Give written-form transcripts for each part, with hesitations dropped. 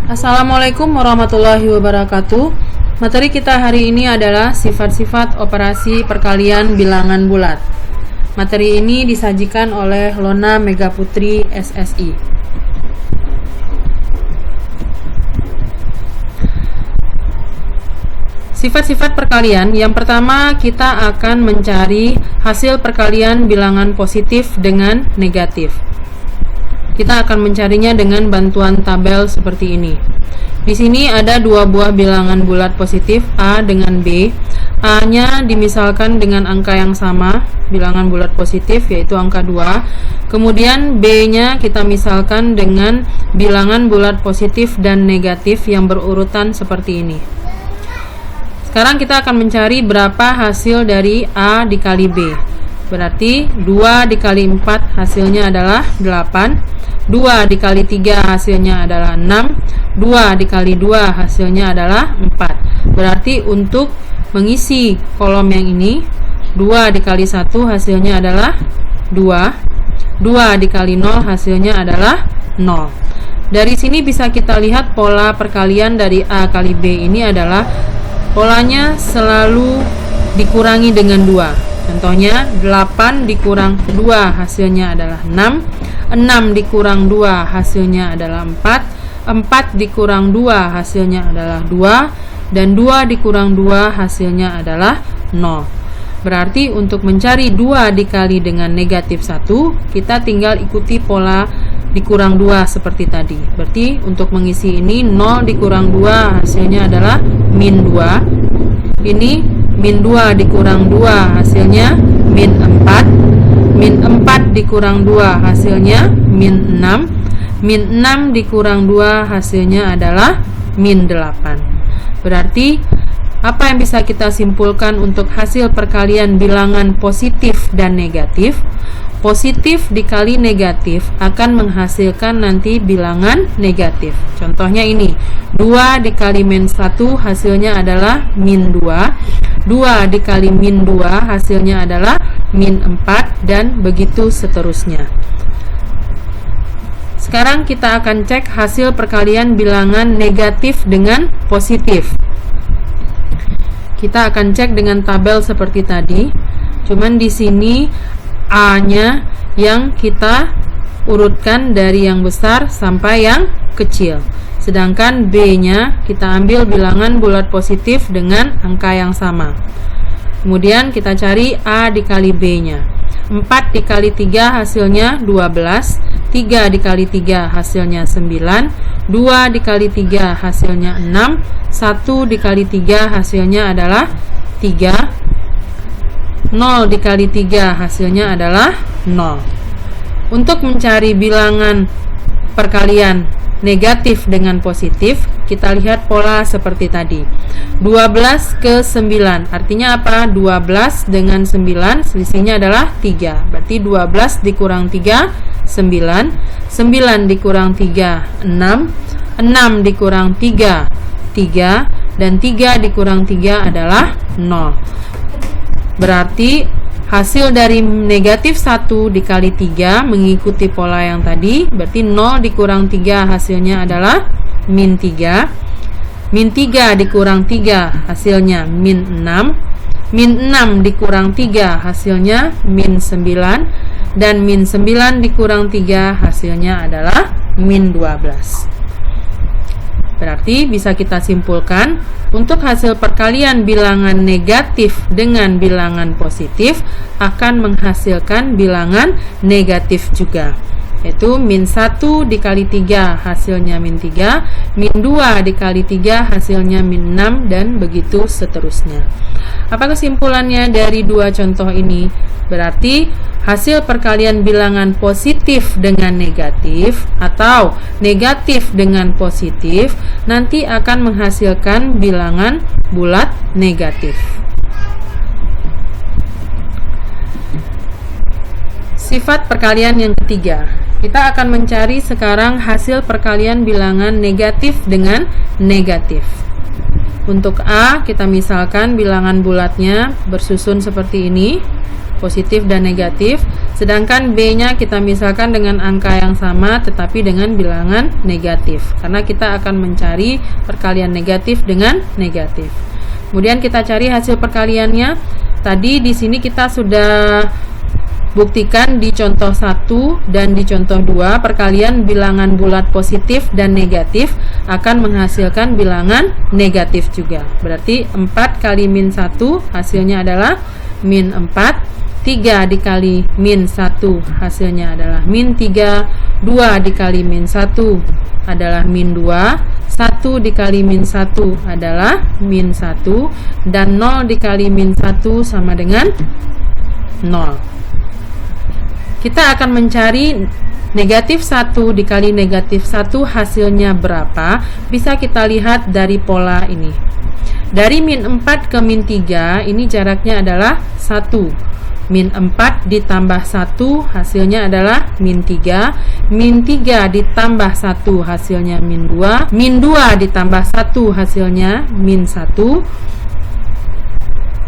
Assalamualaikum warahmatullahi wabarakatuh. Materi kita hari ini adalah sifat-sifat operasi perkalian bilangan bulat. Materi ini disajikan oleh Lona Megaputri SSI. Sifat-sifat perkalian. Yang pertama, kita akan mencari hasil perkalian bilangan positif dengan negatif. Kita akan mencarinya dengan bantuan tabel seperti ini. Di sini ada dua buah bilangan bulat positif A dengan B. A-nya dimisalkan dengan angka yang sama, bilangan bulat positif yaitu angka 2. Kemudian B-nya kita misalkan dengan bilangan bulat positif dan negatif yang berurutan seperti ini. Sekarang kita akan mencari berapa hasil dari A dikali B. Berarti 2 dikali 4 hasilnya adalah 8. 2 dikali 3 hasilnya adalah 6. 2 dikali 2 hasilnya adalah 4. Berarti untuk mengisi kolom yang ini, 2 dikali 1 hasilnya adalah 2. 2 dikali 0 hasilnya adalah 0. Dari sini bisa kita lihat pola perkalian dari A kali B ini adalah polanya selalu dikurangi dengan 2. Contohnya 8 dikurang 2 hasilnya adalah 6. 6 dikurang 2 hasilnya adalah 4. 4 dikurang 2 hasilnya adalah 2. Dan 2 dikurang 2 hasilnya adalah 0. Berarti untuk mencari 2 dikali dengan negatif 1, kita tinggal ikuti pola dikurang 2 seperti tadi. Berarti untuk mengisi ini 0 dikurang 2 hasilnya adalah min 2. Ini min 2 dikurang 2 hasilnya min 4. Min 4 dikurang 2 hasilnya min 6. Min 6 dikurang 2 hasilnya adalah min 8. Berarti apa yang bisa kita simpulkan untuk hasil perkalian bilangan positif dan negatif? Positif dikali negatif akan menghasilkan nanti bilangan negatif. Contohnya ini, 2 dikali min 1 hasilnya adalah min 2. 2 dikali min 2 hasilnya adalah min 4, dan begitu seterusnya. Sekarang kita akan cek hasil perkalian bilangan negatif dengan positif. Kita akan cek dengan tabel seperti tadi. Cuman di sini A-nya yang kita urutkan dari yang besar sampai yang kecil. Sedangkan B-nya kita ambil bilangan bulat positif dengan angka yang sama. Kemudian kita cari A dikali B-nya. 4 dikali 3 hasilnya 12. 3 dikali 3 hasilnya 9. 2 dikali 3 hasilnya 6. 1 dikali 3 hasilnya adalah 3. 0 dikali 3 hasilnya adalah 0. Untuk mencari bilangan perkalian negatif dengan positif, kita lihat pola seperti tadi. 12 ke 9, artinya apa? 12 dengan 9, selisihnya adalah 3. Berarti 12 dikurang 3, 9. 9 dikurang 3, 6. 6 dikurang 3, 3. Dan 3 dikurang 3 adalah 0. Berarti hasil dari negatif 1 dikali 3 mengikuti pola yang tadi. Berarti 0 dikurang 3 hasilnya adalah min 3. Min 3 dikurang 3 hasilnya min 6. Min 6 dikurang 3 hasilnya min 9. Dan min 9 dikurang 3 hasilnya adalah min 12. Berarti bisa kita simpulkan untuk hasil perkalian bilangan negatif dengan bilangan positif akan menghasilkan bilangan negatif juga, yaitu min 1 dikali 3 hasilnya min 3, min 2 dikali 3 hasilnya min 6, dan begitu seterusnya. Apa kesimpulannya dari dua contoh ini? Berarti hasil perkalian bilangan positif dengan negatif atau negatif dengan positif nanti akan menghasilkan bilangan bulat negatif. Sifat perkalian yang ketiga. Kita akan mencari sekarang hasil perkalian bilangan negatif dengan negatif. Untuk A, kita misalkan bilangan bulatnya bersusun seperti ini, positif dan negatif. Sedangkan B-nya kita misalkan dengan angka yang sama tetapi dengan bilangan negatif, karena kita akan mencari perkalian negatif dengan negatif. Kemudian kita cari hasil perkaliannya. Tadi di sini kita sudah buktikan di contoh 1 dan di contoh 2, perkalian bilangan bulat positif dan negatif akan menghasilkan bilangan negatif juga. Berarti 4 kali min 1 hasilnya adalah min 4, 3 dikali min 1 hasilnya adalah min 3, 2 dikali min 1 adalah min 2, 1 dikali min 1 adalah min 1, dan 0 dikali min 1 sama dengan 0. Kita akan mencari negatif 1 dikali negatif 1 hasilnya berapa. Bisa kita lihat dari pola ini. Dari min 4 ke min 3 ini jaraknya adalah 1. Min 4 ditambah 1 hasilnya adalah min 3. Min 3 ditambah 1 hasilnya min 2. Min 2 ditambah 1 hasilnya min 1.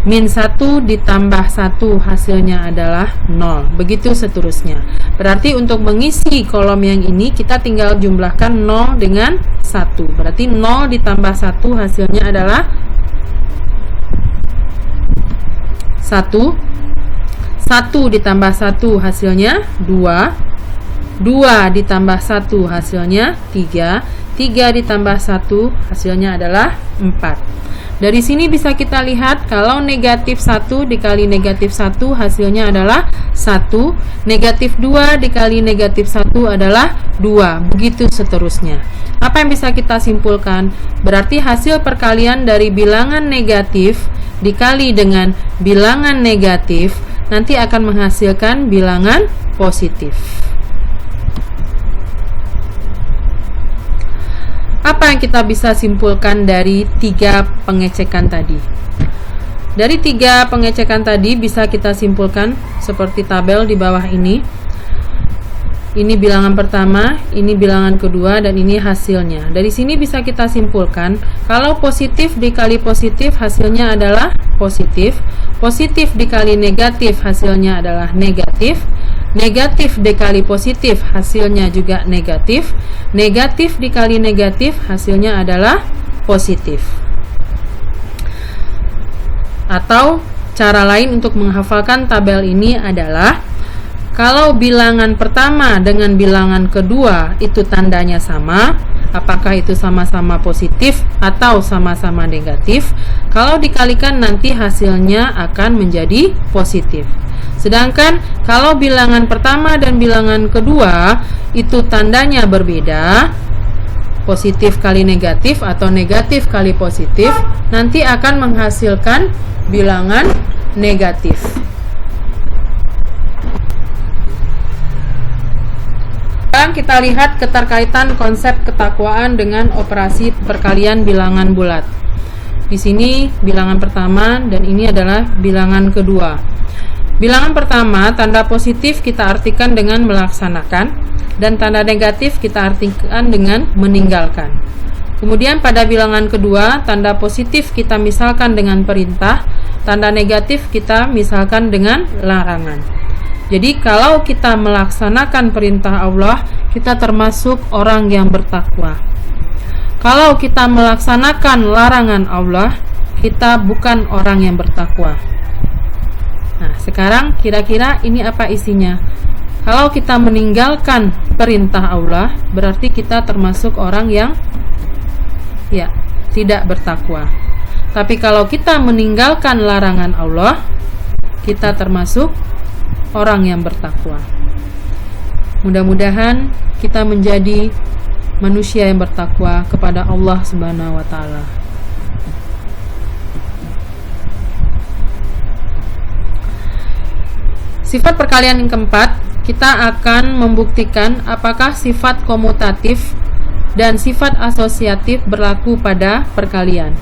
Min 1 ditambah 1 hasilnya adalah 0. Begitu seterusnya. Berarti untuk mengisi kolom yang ini kita tinggal jumlahkan 0 dengan 1. Berarti 0 ditambah 1 hasilnya adalah 1. 1 ditambah 1 hasilnya 2. 2 ditambah 1 hasilnya 3. 3 ditambah 1 hasilnya adalah 4. Dari sini bisa kita lihat kalau negatif 1 dikali negatif 1 hasilnya adalah 1. Negatif 2 dikali negatif 1 adalah 2. Begitu seterusnya. Apa yang bisa kita simpulkan? Berarti hasil perkalian dari bilangan negatif dikali dengan bilangan negatif nanti akan menghasilkan bilangan positif. Apa yang kita bisa simpulkan dari 3 pengecekan tadi? Dari 3 pengecekan tadi bisa kita simpulkan seperti tabel di bawah ini. Ini bilangan pertama, ini bilangan kedua, dan ini hasilnya. Dari sini bisa kita simpulkan kalau positif dikali positif hasilnya adalah positif. Positif dikali negatif hasilnya adalah negatif. Negatif dikali positif hasilnya juga negatif. Negatif dikali negatif hasilnya adalah positif. Atau cara lain untuk menghafalkan tabel ini adalah kalau bilangan pertama dengan bilangan kedua itu tandanya sama, apakah itu sama-sama positif atau sama-sama negatif, kalau dikalikan nanti hasilnya akan menjadi positif. Sedangkan kalau bilangan pertama dan bilangan kedua itu tandanya berbeda, positif kali negatif atau negatif kali positif, nanti akan menghasilkan bilangan negatif. Sekarang kita lihat keterkaitan konsep ketakwaan dengan operasi perkalian bilangan bulat. Di sini bilangan pertama dan ini adalah bilangan kedua. Bilangan pertama, tanda positif kita artikan dengan melaksanakan, dan tanda negatif kita artikan dengan meninggalkan. Kemudian pada bilangan kedua, tanda positif kita misalkan dengan perintah, tanda negatif kita misalkan dengan larangan. Jadi kalau kita melaksanakan perintah Allah, kita termasuk orang yang bertakwa. Kalau kita melaksanakan larangan Allah, kita bukan orang yang bertakwa. Nah, sekarang kira-kira ini apa isinya? Kalau kita meninggalkan perintah Allah, berarti kita termasuk orang yang tidak bertakwa. Tapi kalau kita meninggalkan larangan Allah, kita termasuk orang yang bertakwa. Mudah-mudahan kita menjadi manusia yang bertakwa kepada Allah Subhanahu wa taala. Sifat perkalian yang keempat, kita akan membuktikan apakah sifat komutatif dan sifat asosiatif berlaku pada perkalian.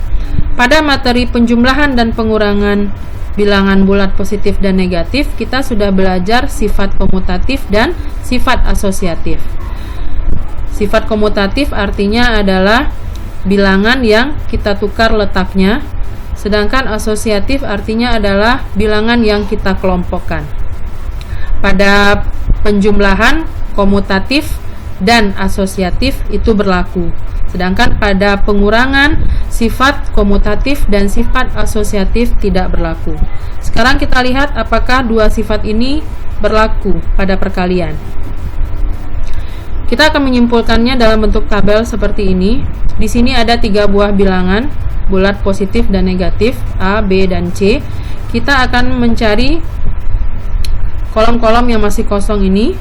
Pada materi penjumlahan dan pengurangan bilangan bulat positif dan negatif, kita sudah belajar sifat komutatif dan sifat asosiatif. Sifat komutatif artinya adalah bilangan yang kita tukar letaknya, sedangkan asosiatif artinya adalah bilangan yang kita kelompokkan. Pada penjumlahan, komutatif dan asosiatif itu berlaku. Sedangkan pada pengurangan, sifat komutatif dan sifat asosiatif tidak berlaku. Sekarang kita lihat apakah dua sifat ini berlaku pada perkalian. Kita akan menyimpulkannya dalam bentuk tabel seperti ini. Di sini ada 3 buah bilangan, bulat positif dan negatif, A, B, dan C. Kita akan mencari kolom-kolom yang masih kosong ini.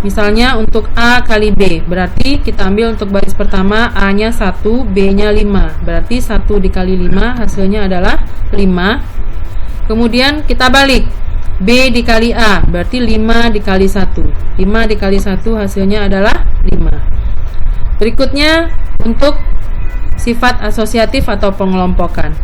Misalnya untuk A kali B, berarti kita ambil untuk baris pertama A-nya 1, B-nya 5. Berarti 1 dikali 5 hasilnya adalah 5. Kemudian kita balik, B dikali A, berarti 5 dikali 1. 5 dikali 1 hasilnya adalah 5. Berikutnya untuk sifat asosiatif atau pengelompokan.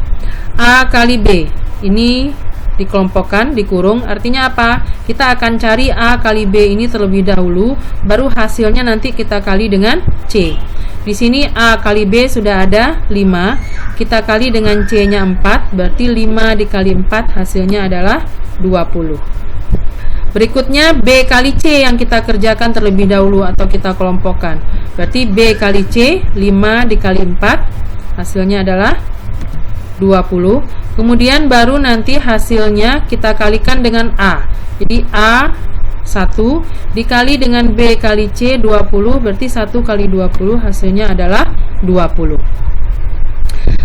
A kali B, ini dikelompokkan, dikurung, artinya apa? Kita akan cari A kali B ini terlebih dahulu, baru hasilnya nanti kita kali dengan C. Di sini A kali B sudah ada 5, kita kali dengan C-nya 4, berarti 5 dikali 4 hasilnya adalah 20. Berikutnya B kali C yang kita kerjakan terlebih dahulu atau kita kelompokkan. Berarti B kali C, 5 dikali 4 hasilnya adalah 20. Kemudian baru nanti hasilnya kita kalikan dengan A. Jadi A 1 dikali dengan B kali C 20, berarti 1 kali 20 hasilnya adalah 20.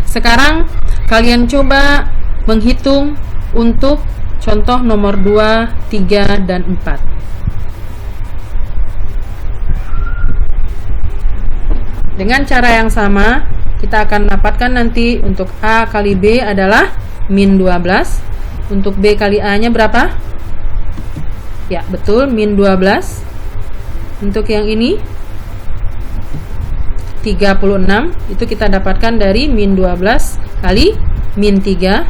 Sekarang kalian coba menghitung untuk contoh nomor 2, 3, dan 4. Dengan cara yang sama, kita akan dapatkan nanti untuk A kali B adalah min 12. Untuk B kali A nya berapa? Ya, betul, min 12. Untuk yang ini 36. Itu kita dapatkan dari min 12 kali min 3.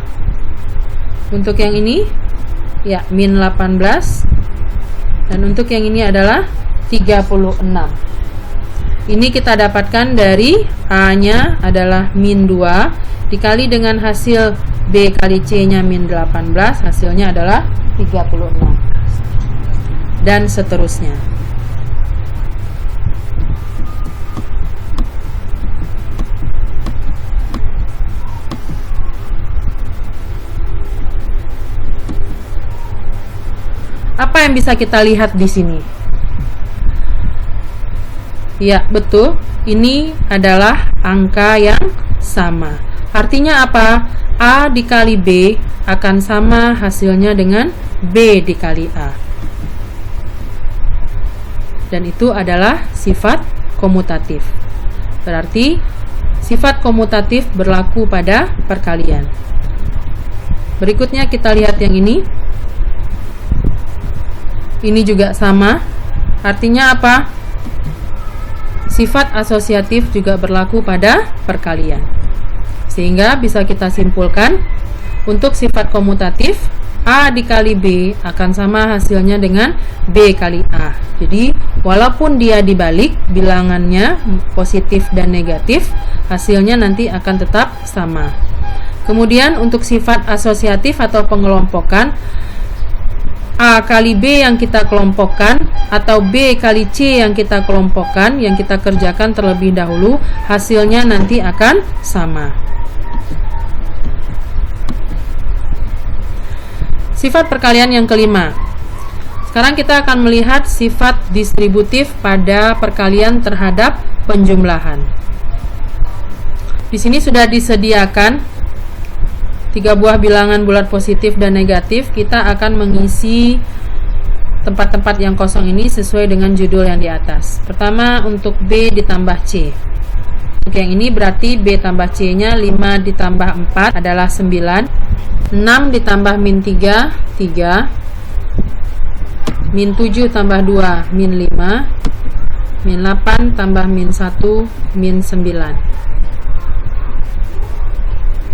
Untuk yang ini ya, min 18. Dan untuk yang ini adalah 36. Ini kita dapatkan dari A-nya adalah min 2 dikali dengan hasil B kali C-nya min 18, hasilnya adalah 36. Dan seterusnya. Apa yang bisa kita lihat di sini? Ya, betul. Ini adalah angka yang sama. Artinya apa? A dikali B akan sama hasilnya dengan B dikali A. Dan itu adalah sifat komutatif. Berarti sifat komutatif berlaku pada perkalian. Berikutnya kita lihat yang ini. Ini juga sama. Artinya apa? Sifat asosiatif juga berlaku pada perkalian. Sehingga bisa kita simpulkan untuk sifat komutatif A dikali B akan sama hasilnya dengan B kali A. Jadi walaupun dia dibalik bilangannya positif dan negatif, hasilnya nanti akan tetap sama. Kemudian untuk sifat asosiatif atau pengelompokan, A kali B yang kita kelompokkan atau B kali C yang kita kelompokkan, yang kita kerjakan terlebih dahulu, hasilnya nanti akan sama. Sifat perkalian yang kelima. Sekarang kita akan melihat sifat distributif pada perkalian terhadap penjumlahan. Di sini sudah disediakan 3 buah bilangan bulat positif dan negatif. Kita akan mengisi tempat-tempat yang kosong ini sesuai dengan judul yang di atas. Pertama untuk B ditambah C. Untuk yang ini berarti B tambah C nya 5 ditambah 4 adalah 9. 6 ditambah min 3, 3. Min 7 tambah 2, min 5. Min 8 tambah min 1, min 9.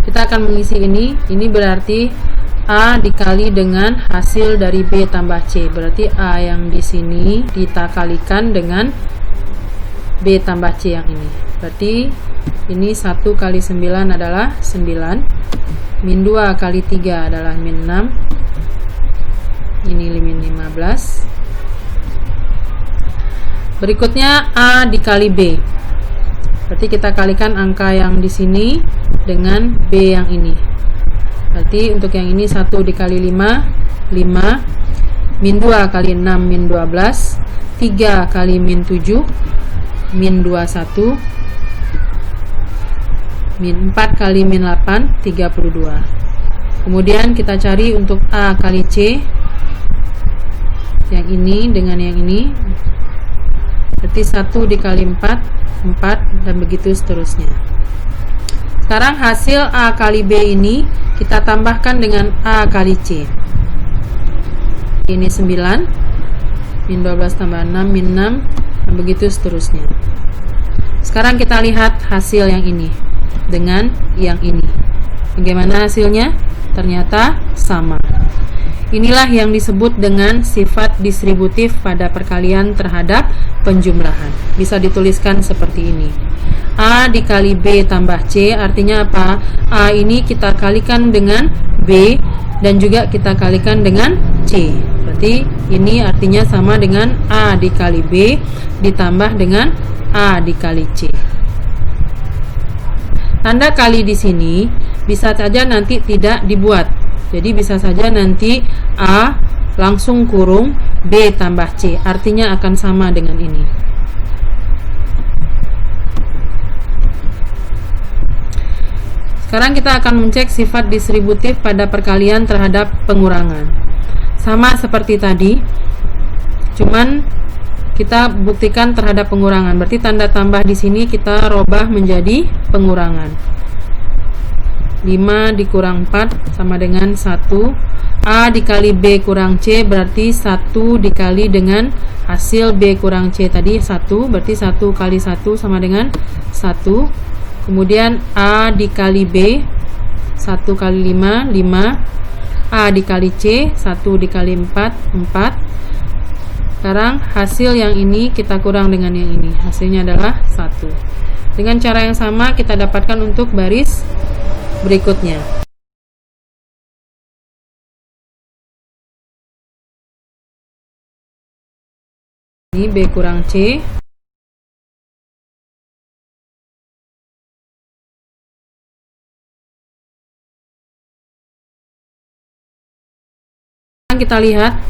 Kita akan mengisi ini berarti A dikali dengan hasil dari B tambah C. Berarti A yang di sini kita kalikan dengan B tambah C yang ini. Berarti ini 1 kali 9 adalah 9. Min 2 kali 3 adalah min 6. Ini min 15. Berikutnya A dikali B. Berarti kita kalikan angka yang di sini dengan B yang ini. Berarti untuk yang ini 1 dikali 5, 5. Min 2 kali 6, min 12. 3 kali min 7, min 21. Min 4 kali min 8, 32. Kemudian kita cari untuk A kali C. Yang ini dengan yang ini. Berarti 1 dikali 4, 4, dan begitu seterusnya. Sekarang hasil A kali B ini kita tambahkan dengan A kali C. Ini 9, min 12 tambah 6, min 6, dan begitu seterusnya. Sekarang kita lihat hasil yang ini dengan yang ini. Bagaimana hasilnya? Ternyata sama. Inilah yang disebut dengan sifat distributif pada perkalian terhadap penjumlahan. Bisa dituliskan seperti ini. A dikali B tambah C artinya apa? A ini kita kalikan dengan B dan juga kita kalikan dengan C. Berarti ini artinya sama dengan A dikali B ditambah dengan A dikali C. Tanda kali di sini bisa saja nanti tidak dibuat. Jadi bisa saja nanti A langsung kurung B tambah C. Artinya akan sama dengan ini. Sekarang kita akan mencek sifat distributif pada perkalian terhadap pengurangan. Sama seperti tadi, cuman kita buktikan terhadap pengurangan. Berarti tanda tambah di sini kita robah menjadi pengurangan. 5 dikurang 4 sama dengan 1. A dikali B kurang C berarti 1 dikali dengan hasil B kurang C tadi 1. Berarti 1 kali 1 sama dengan 1. Kemudian A dikali B 1 kali 5, 5. A dikali C 1 dikali 4, 4. Sekarang hasil yang ini kita kurang dengan yang ini. Hasilnya adalah 1. Dengan cara yang sama kita dapatkan untuk baris berikutnya. Ini B kurang C. Kita lihat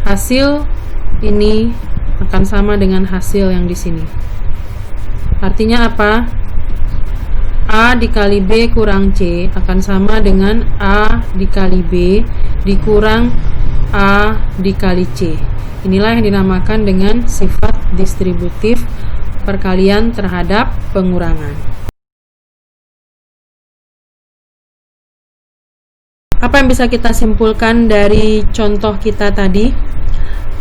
hasil ini akan sama dengan hasil yang di sini. Artinya apa? A dikali B kurang C akan sama dengan A dikali B dikurang A dikali C. Inilah yang dinamakan dengan sifat distributif perkalian terhadap pengurangan. Apa yang bisa kita simpulkan dari contoh kita tadi?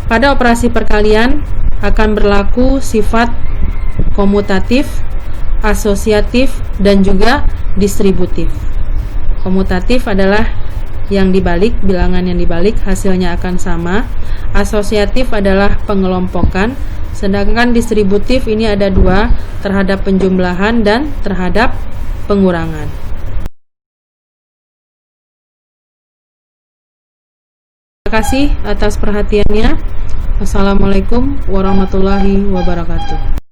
Pada operasi perkalian akan berlaku sifat komutatif, asosiatif, dan juga distributif. Komutatif adalah yang dibalik, bilangan yang dibalik hasilnya akan sama. Asosiatif adalah pengelompokan, sedangkan distributif ini ada dua, terhadap penjumlahan dan terhadap pengurangan. Terima kasih atas perhatiannya. Wassalamualaikum warahmatullahi wabarakatuh.